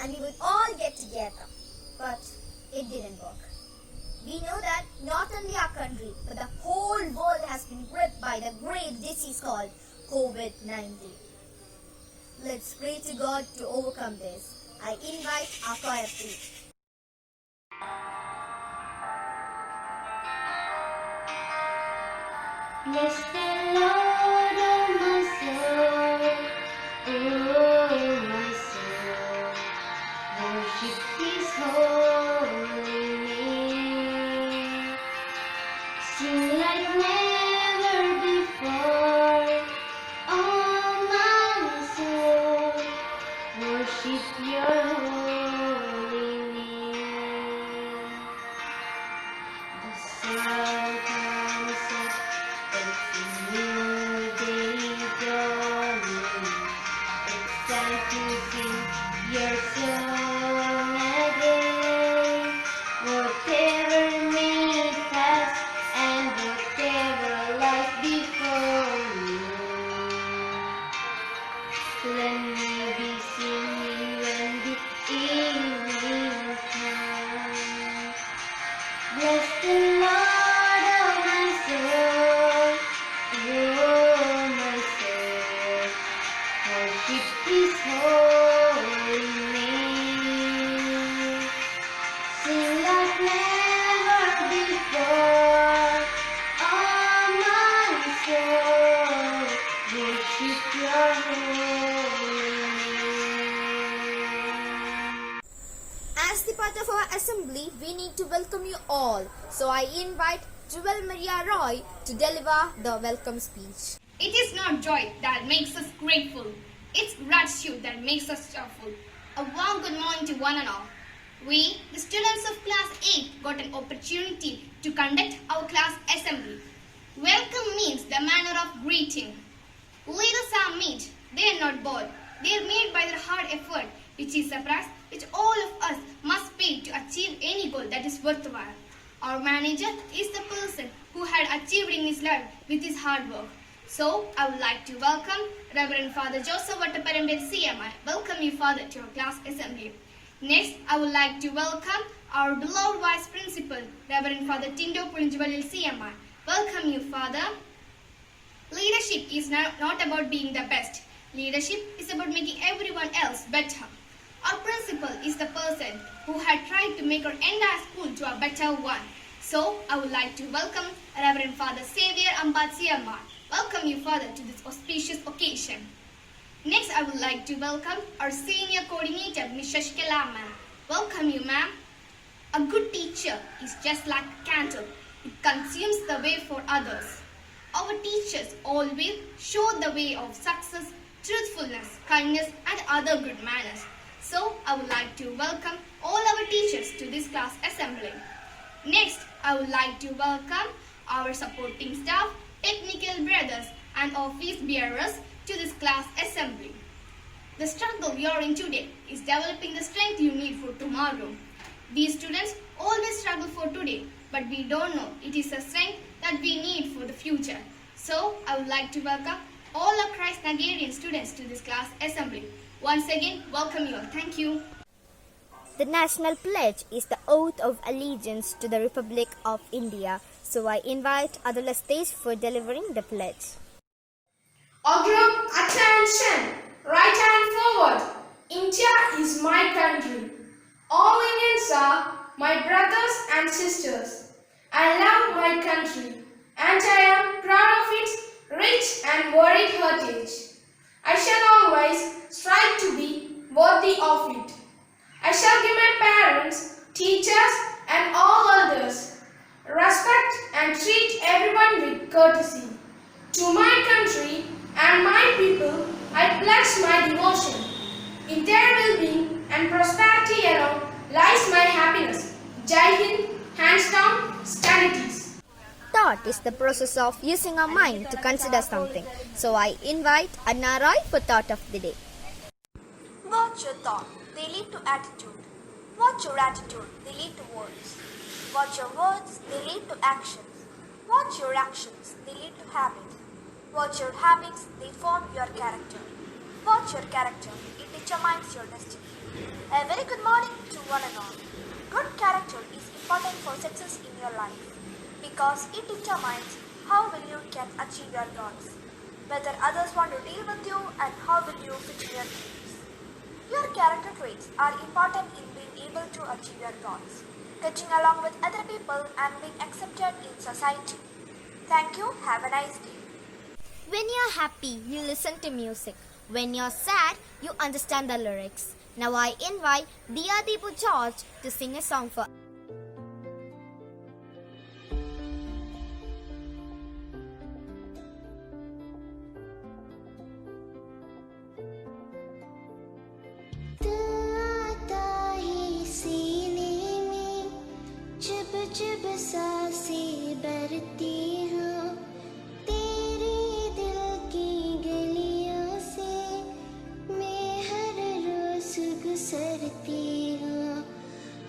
and we would all get together. But it didn't work. We know that not only our country, but the whole world has been gripped by the grave disease called COVID-19. Let's pray to God to overcome this. I invite our choir please. Bless the Lord, oh my soul, oh my soul, worship His holy name. Sing like never before, oh my soul, worship Your holy name. The sun comes up. It's a new day dawning. It's time to sing your song again. Whatever may pass and whatever lies before you, let me be singing when the evening comes. Bless the Lord, oh my soul, oh my soul, worship His holy name. Sing like never before, oh my soul, worship Your holy name. As the part of our assembly, we need to welcome you all. So I invite Jewel Maria Roy to deliver the welcome speech. It is not joy that makes us grateful. It's gratitude that makes us joyful. A warm good morning to one and all. We, the students of class 8, got an opportunity to conduct our class assembly. Welcome means the manner of greeting. Leaders are made. They are not bored. They are made by their hard effort, which is a price which all of us must pay to achieve any goal that is worthwhile. Our manager is the person who had achieved in his life with his hard work. So, I would like to welcome Reverend Father Joseph Vattaparambet CMI. Welcome you, Father, to our class assembly. Next, I would like to welcome our beloved Vice Principal, Reverend Father Tindo Pulinjavalil CMI. Welcome you, Father. Leadership is not about being the best. Leadership is about making everyone else better. Our principal is the person who had tried to make our entire school to a better one. So, I would like to welcome Reverend Father Xavier Ambat CMI. Welcome you, Father, to this auspicious occasion. Next, I would like to welcome our senior coordinator, Ms. Shashikala ma'am. Welcome you, ma'am. A good teacher is just like a candle. It consumes the way for others. Our teachers always show the way of success, truthfulness, kindness, and other good manners. So, I would like to welcome all our teachers to this class assembly. Next, I would like to welcome our supporting staff, technical brothers, and office bearers to this class assembly. The struggle we are in today is developing the strength you need for tomorrow. We students always struggle for today, but we don't know it is a strength that we need for the future. So, I would like to welcome all our Christ Nagarian students to this class assembly. Once again, welcome you all. Thank you. The national pledge is the oath of allegiance to the Republic of India. So I invite Adula Stage for delivering the pledge. All group, attention! Right hand forward. India is my country. All Indians are my brothers and sisters. I love my country and I am proud of its rich and varied heritage. I shall always strive to be worthy of it. I shall give my parents, teachers and all others respect and treat everyone with courtesy. To my country and my people, I pledge my devotion. In their well-being and prosperity alone lies my happiness. Jai Hind, hands down, stand at ease. Thought is the process of using our mind to consider something. So I invite Anna Roy for thought of the day. Watch your thought, they lead to attitude. Watch your attitude, they lead to words. Watch your words, they lead to actions. Watch your actions, they lead to habit. Watch your habits, they form your character. Watch your character, it determines your destiny. A very good morning to one and all. Good character is important for success in your life because it determines how will you can achieve your goals, whether others want to deal with you and how will you fit in your dreams. Your character traits are important in being able to achieve your goals, getting along with other people and being accepted in society. Thank you. Have a nice day. When you're happy, you listen to music. When you're sad, you understand the lyrics. Now I invite Dia Deepu George to sing a song for जब सांसें भरती हूँ तेरे दिल की गलियों से मैं हर रोज गुजरती हूँ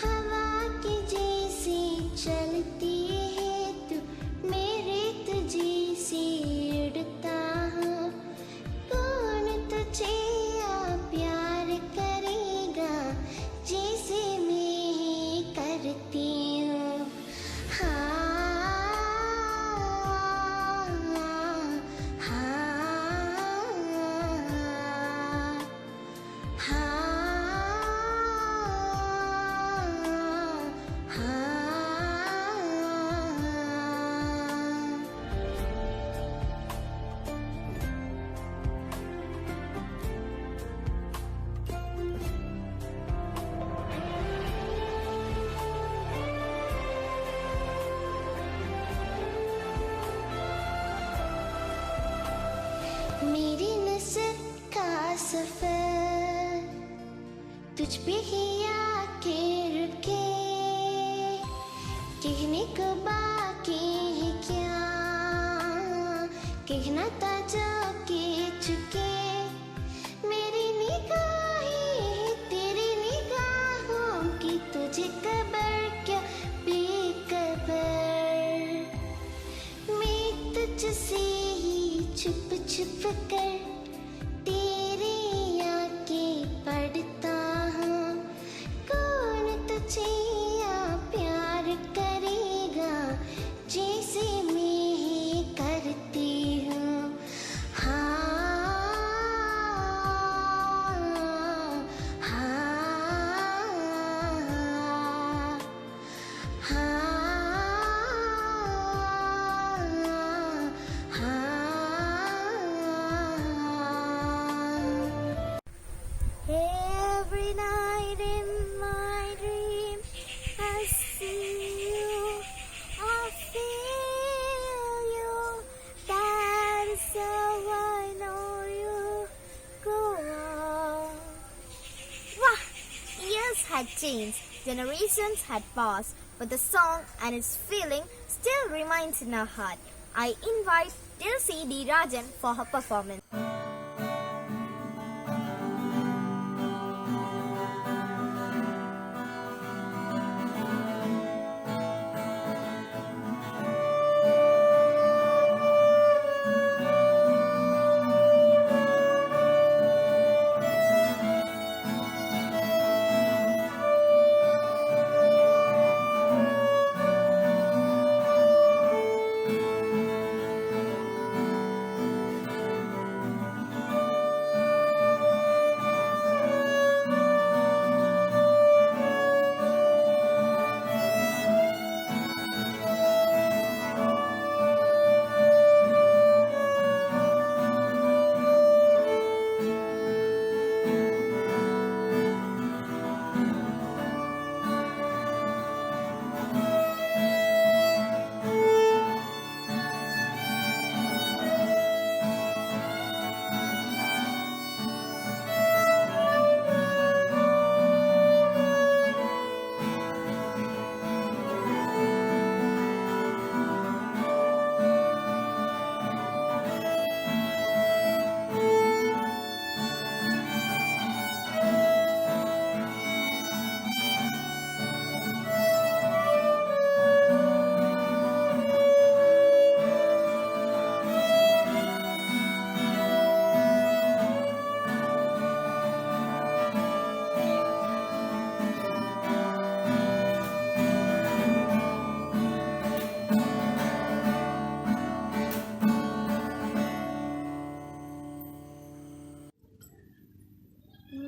हवा की जैसी चलती है तू मेरे तुझे से उड़ता हूँ कौन तुझे प्यार करेगा जैसे मैं ही करती मेरी नज़र का सफर तुझ पे ही आके रुके कहने को बाकी है क्या कहना था जो कह चुके मेरी निगाहें तेरी निगाहों की तुझे खबर क्या बेखबर मैं तुझसे छुप छुप कर तेरे आके पढ़ता हूँ कौन तुझे प्यार करेगा जैसे मैं ही करती हूँ हाँ हाँ हाँ Every night in my dream I see you, I feel you. That is how I know you go on. Wah! Years had changed, generations had passed, but the song and its feeling still remains in our heart. I invite Dilsi D. Rajan for her performance.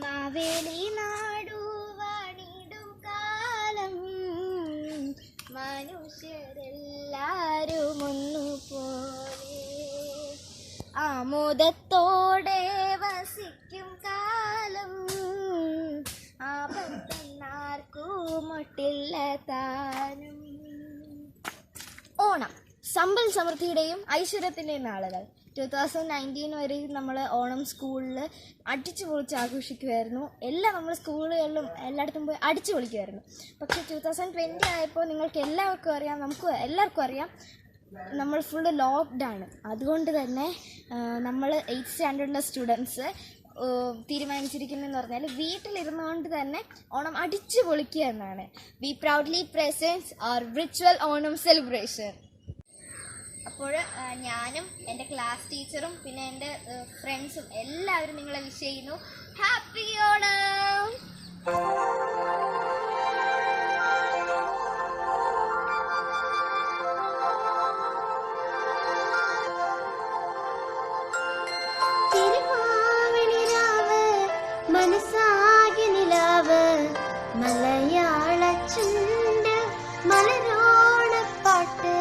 Maveli നാടുവാണിടും കാലം മനുഷ്യരെല്ലാരും ഒന്നുപോലെ ആമോദത്തോടെ വസിക്കും കാലം ആപത്തന്നാർക്കുമൊട്ടില്ല താനും. ഓണം സമ്പൽ സമൃദ്ധിയുടെയും ഐശ്വര്യത്തിൻ്റെയും നാളുകൾ. 2019 വരെ നമ്മൾ ഓണം സ്കൂളിൽ അടിച്ചു പൊളിച്ച് ആഘോഷിക്കുമായിരുന്നു. നമ്മൾ സ്കൂളുകളിലും എല്ലായിടത്തും പോയി അടിച്ചു പൊളിക്കുമായിരുന്നു. പക്ഷേ 2020 ആയപ്പോൾ നിങ്ങൾക്ക് എല്ലാവർക്കും അറിയാം, നമുക്ക് എല്ലാവർക്കും അറിയാം, നമ്മൾ ഫുള്ള് ലോക്ക്ഡൗൺ. അതുകൊണ്ട് തന്നെ നമ്മൾ 8th സ്റ്റാൻഡേർഡിലെ സ്റ്റുഡൻസ് തീരുമാനിച്ചിരിക്കുന്നതെന്ന് പറഞ്ഞാൽ വീട്ടിലിരുന്നുകൊണ്ട് തന്നെ ഓണം അടിച്ചു പൊളിക്കുക എന്നാണ്. വി പ്രൗഡ്ലി പ്രസൻസ് അവർ റിച്വൽ ഓണം സെലിബ്രേഷൻ. അപ്പോൾ ഞാനും എൻ്റെ ക്ലാസ് ടീച്ചറും പിന്നെ എൻ്റെ ഫ്രണ്ട്സും എല്ലാവരും നിങ്ങളെ വിഷ് ചെയ്യുന്നു. ഹാപ്പി ഓണം. തിരുവാവണിരാവ് മനസ്സാകെ നിലാവ് മലയാള ചുണ്ട് മലരോണപ്പാട്ട്.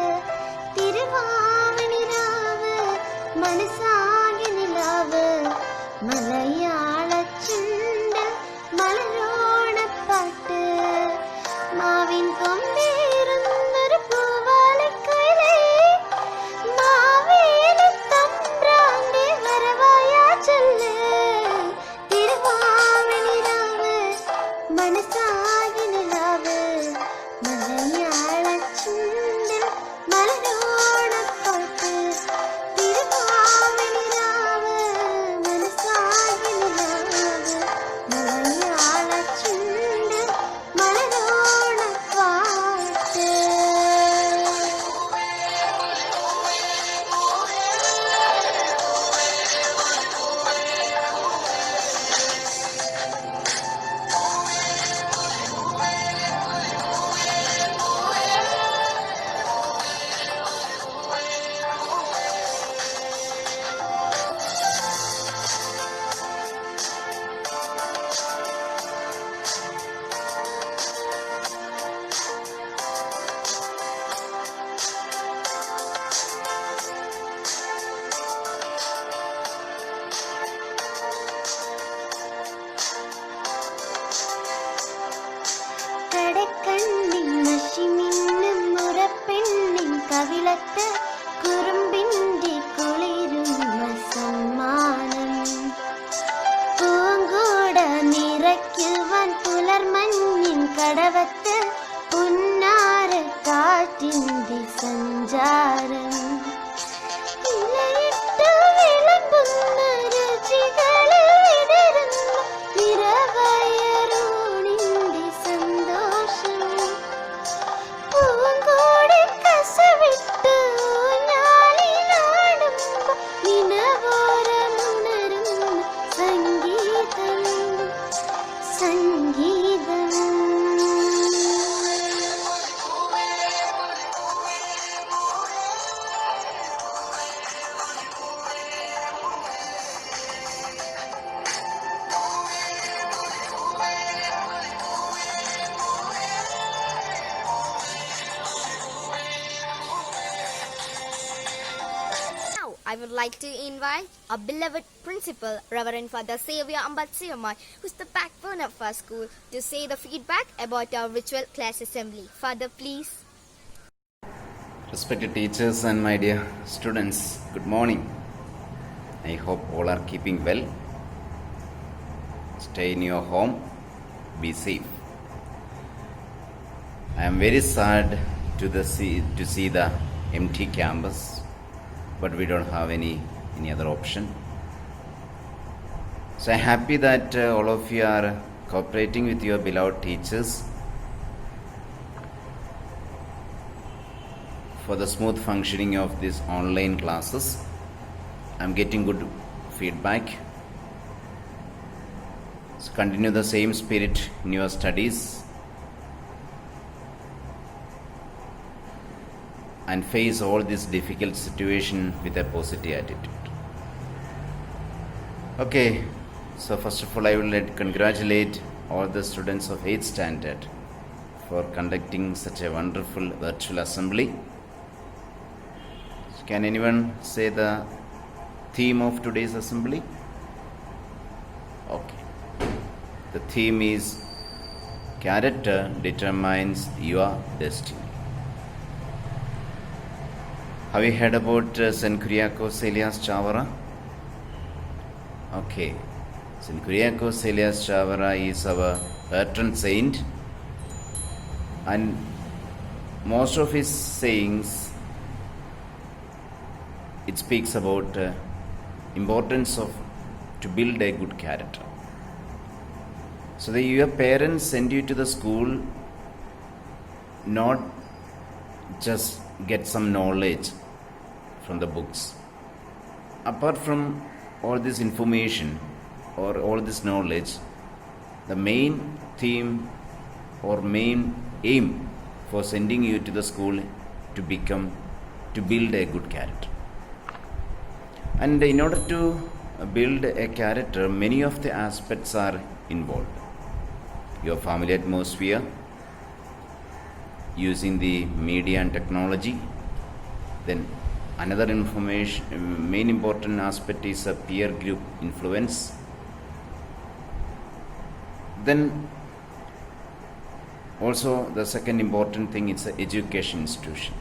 തിരുവാവണിരാവ് മനസ്സാകെ നിലാവ് മലയാള ചുണ്ട് മലരോണപ്പാട്ട്. മാവിൻ കൊമ്പേറുന്നൊരു പൂവാലക്കുയിലേ മാവേലി തമ്പ്രാന്റെ വരവായാ ചൊല്ല്. തിരുവാവണിരാവ് മനസ്സാകെ നിലാവ് മലയാള ചുണ്ടിൽ മലരോണപ്പാട്ട്. തിരുവാവണിരാവ് മനസ്സാകെ നിലാവ് മലയാള ചുണ്ടിൽ മലരോണപ്പാട്ട്. കടക്കണ്ണിൻ മഷിമിന്നും മുറപ്പെണ്ണിൻ കവിളത്ത് കുറുമ്പിൻ്റെ കുളിരുന്ന സമ്മാനം. പൂങ്കോട നിറയ്ക്കുവാൻ പുലർമഞ്ഞിൻ കടവത്ത് പുന്നാര കാറ്റിൻ്റെ സഞ്ചാരം. ഇലയിട്ടു വിളമ്പുന്ന രുചികളിൽ വിടരുന്ന നിറവയറൂണിൻ്റെ സന്തോഷം. പൂങ്കോടി കസവിട്ട് ഊഞ്ഞാലിലാടുമ്പോൾ നിനവോരമുണരുന്ന സംഗീതം സംഗീതം. Now, I would like to invite our beloved principal, Reverend Father Xavier Ambatsiyamai, who's the backbone of our school, to say the feedback about our ritual class assembly. Father, please. Respected teachers and my dear students, good morning. I hope all are keeping well. Stay in your home, be safe. I am very sad to see the empty campus, but we don't have any other option. So I'm happy that all of you are cooperating with your beloved teachers for the smooth functioning of these online classes. I'm getting good feedback. So continue the same spirit in your studies and face all this difficult situation with a positive attitude. Okay, So first of all, I would like to congratulate all the students of 8th standard for conducting such a wonderful virtual assembly. Can anyone say the theme of today's assembly? Okay. The theme is character determines your destiny. Have you heard about St. Kyriakos Elias Chavara? Okay. St. Kyriakos Elias Chavara is our patron saint, and most of his sayings, it speaks about importance of to build a good character. So your parents send you to the school not just get some knowledge from the books. Apart from all this information or all this knowledge, the main theme or main aim for sending you to the school to build a good character. And in order to build a character, many of the aspects are involved. Your family atmosphere, using the media and technology. Then another main important aspect is a peer group influence. Then also the second important thing is the education institution.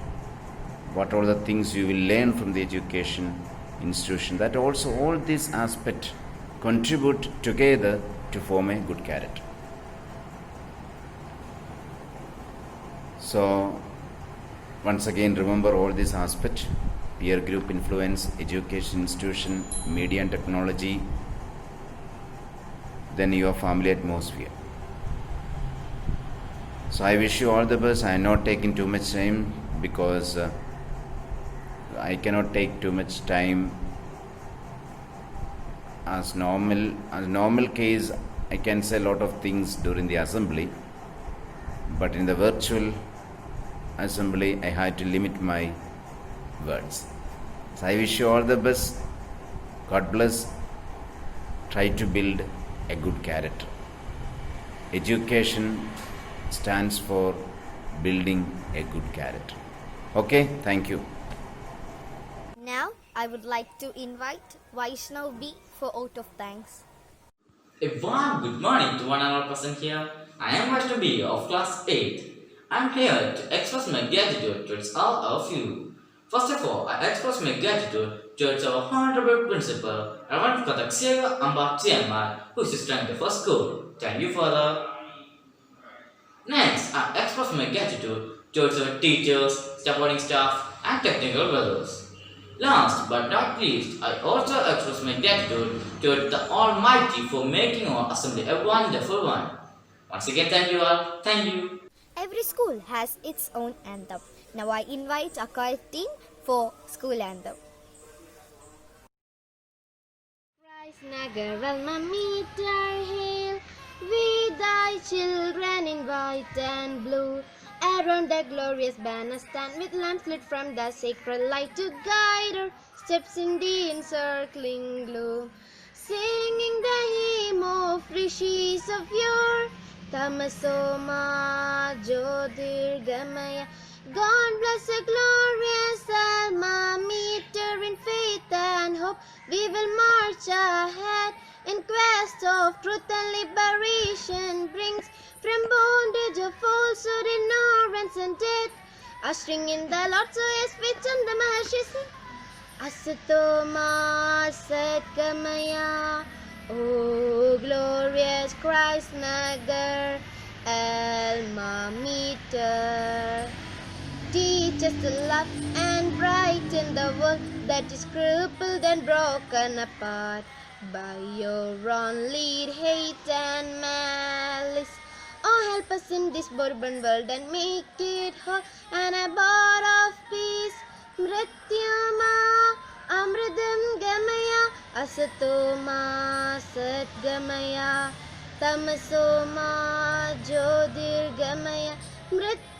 What are the things you will learn from the education institution? That also all these aspects contribute together to form a good character. So once again, remember all these aspects: peer group influence, education institution, media and technology, then your family atmosphere. So I wish you all the best. I am not taking too much time because I cannot take too much time. As normal case, I can say a lot of things during the assembly, but in the virtual assembly, I had to limit my words. So I wish you all the best. God bless. Try to build a good character. Education stands for building a good character. Okay, thank you. Now, I would like to invite Vaishnav B for vote of thanks. A warm good morning to one and all present here. I am Vaishnav B of class 8. I am here to express my gratitude towards all of you. First of all, I express my gratitude towards our honorable principal, Reverend Father Xavier Amba Triamar, who is trying to first school. Thank you, Father. Next, I express my gratitude towards our teachers, supporting staff, and technical brothers. Last but not least, I also express my gratitude towards the Almighty for making our assembly a wonderful one. Once again, thank you all. Thank you. Every school has its own anthem. Now I invite our choir team for school anthem. Christ Nagar Alma Mater hail, we thy children in white and blue. Around the glorious banner stand with lamps lit from the sacred light to guide our steps in the encircling gloom. Singing the hymn of rishis of yore, Tamasoma Jyotirgamaya. God bless the glorious Alma Mater. In faith and hope we will march ahead in quest of truth and liberation, brings from bondage of falsehood, ignorance and death, ushering in the Lord so as faith and the Mahashis. Asatoma Satgamaya, O glorious Christ Nagar Alma Mater. Teach us to love and brighten the world that is crippled and broken apart by your own lead, hate and malice. Oh, help us in this bourbon world and make it whole and a bar of peace. Mrityama Amridam Gamaya Asatoma Satgamaya Tamasoma Jyotirgamaya Mrityama